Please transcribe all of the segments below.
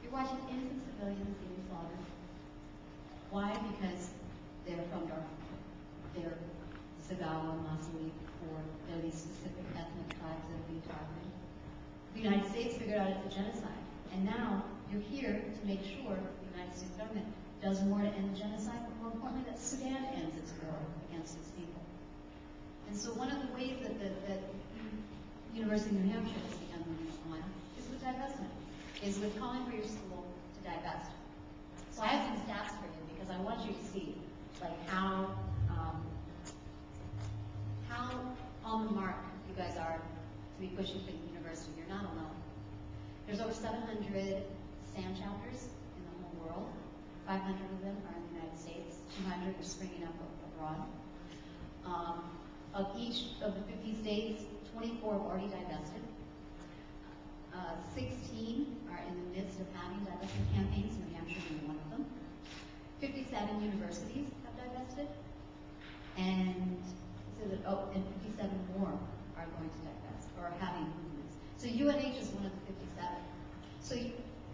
You're watching innocent civilians being slaughtered. Why? Because they're from Darfur. They're Sagawa, Masli, or they're these specific ethnic tribes that are being targeted. The United States figured out it's a genocide. And now you're here to make sure the United States government does more to end the genocide, but more importantly, that Sudan ends its war against its people. And so one of the ways that University of New Hampshire has begun moving on is with divestment, is with calling for your school to divest. So I have some stats for you because I want you to see like how on the mark you guys are to be pushing for the university. You're not alone. There's over 700 STAND chapters in the whole world. 500 of them are in the United States. 200 are springing up abroad. Of each of the 50 states, 24 have already divested. 16 are in the midst of having divestment campaigns, New Hampshire being one of them. 57 universities have divested, and 57 more are going to divest, or are having movements. So UNH is one of the 57. So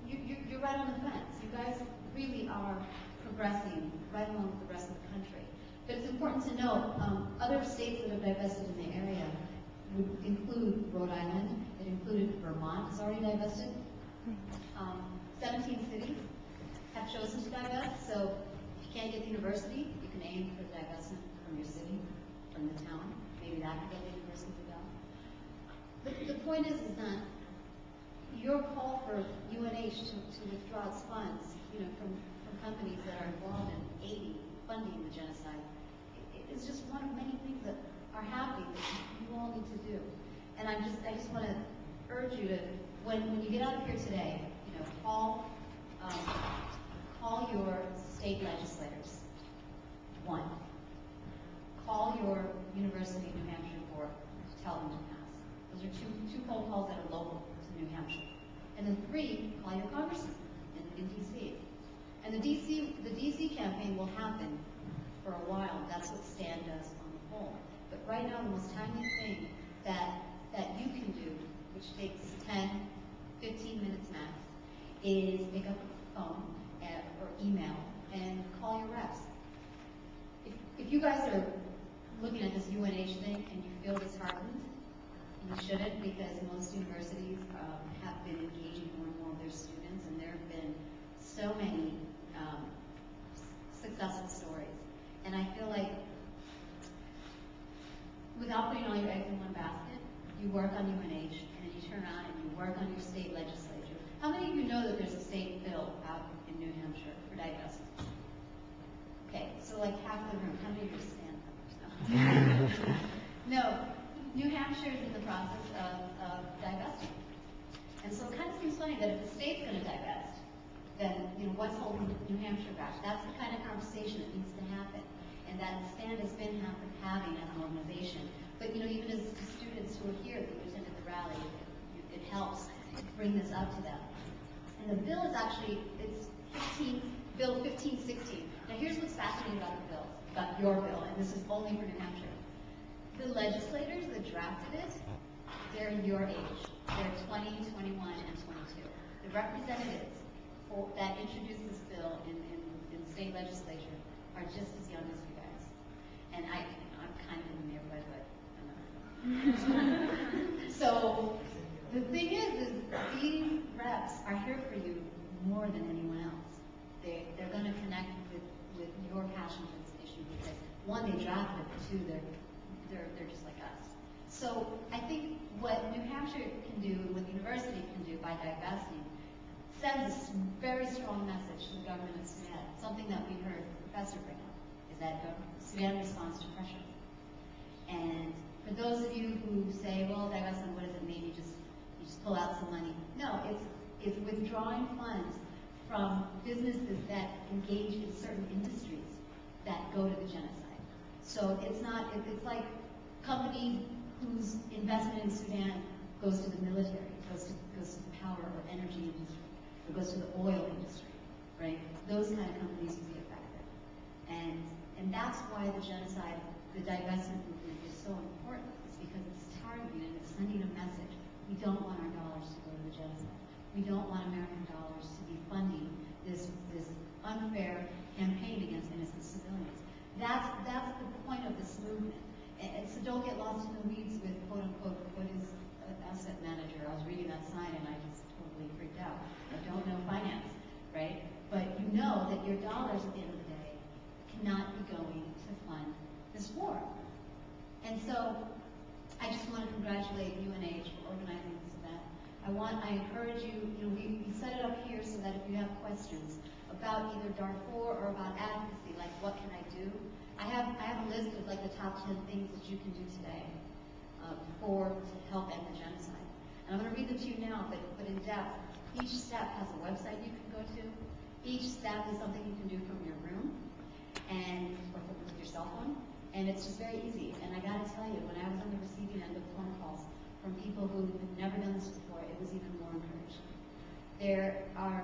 you're right on the fence. You guys really are progressing right along with the rest of the country. But it's important to note, other states that have divested in the area would include Rhode Island. It included Vermont has already divested. 17 cities have chosen to divest. So if you can't get the university, you can aim for divestment from your city, from the town. Maybe that could get the university to go. But the point is that your call for UNH to withdraw its funds, from companies that are involved in aiding, funding the genocide, it's just one of many things that are happening that you all need to do. And I just want to urge you to, when you get out of here today, call your state legislators. One, call your University of New Hampshire board to tell them to pass. Those are two phone calls that are local to New Hampshire. And then 3, call your congressman in D.C. And the D.C. campaign will happen for a while. That's what STAND does on the whole. But right now, the most timely thing that you can do, which takes 10, 15 minutes max, is pick up a phone or email and call your reps. If you guys are looking at this UNH thing and you feel disheartened, you shouldn't, because most universities have been engaging more and more of their students, and there have been so many successful stories. And I feel like without putting all your eggs in one basket, you work on UNH, and then you turn around and you work on your state legislature. How many of you know that there's a state bill out in New Hampshire for divestment? Okay, so like half the room. How many of you stand up? No, New Hampshire is in the process of divesting. And so it kind of seems funny that if the state's going to divest, then what's holding New Hampshire back? That's the kind of conversation that needs to happen, and that STAND has been having as an organization. But even as the students who are here that attended the rally, it helps bring this up to them. And the bill is actually, it's Bill 1516. Now here's what's fascinating about the bill, about your bill, and this is only for New Hampshire. The legislators that drafted it, they're your age. They're 20, 21, and 22. The representatives that introduced this bill in the state legislature are just as young as you guys. And I'm kind of in the neighborhood, but I'm not. So the thing is these reps are here for you more than anyone else. They're going to connect with your passion for this issue because, one, they drafted it, but 2, they're just like us. So I think what New Hampshire can do, what the university can do by divesting, sends a very strong message to the government of Sudan. Something that we heard the professor bring up is that Sudan responds to pressure. And for those of you who say, well, divestment, what does it mean? You just pull out some money. No, it's withdrawing funds from businesses that engage in certain industries that go to the genocide. So it's like companies whose investment in Sudan goes to the military, goes to the power or energy industry, or goes to the oil industry, right? Those kind of companies will be affected. And that's why the genocide, the divestment movement is so important. It's because it's targeting and it's sending a message. We don't want our dollars to go to the genocide. We don't want American dollars to be unfair campaign against innocent civilians. That's the point of this movement. And so don't get lost in the weeds with quote unquote what is an asset manager. I was reading that sign and I just totally freaked out. I don't know finance, right? But you know that your dollars at the end of the day cannot be going to fund this war. And so I just want to congratulate UNH for organizing this event. I encourage you, we set it up here so that if you have questions about either Darfur or about advocacy, like what can I do? I have a list of like the top 10 things that you can do today to help end the genocide. And I'm going to read them to you now, but in depth. Each step has a website you can go to. Each step is something you can do from your room or with your cell phone. And it's just very easy. And I got to tell you, when I was on the receiving end of phone calls from people who had never done this before, it was even more encouraging. There are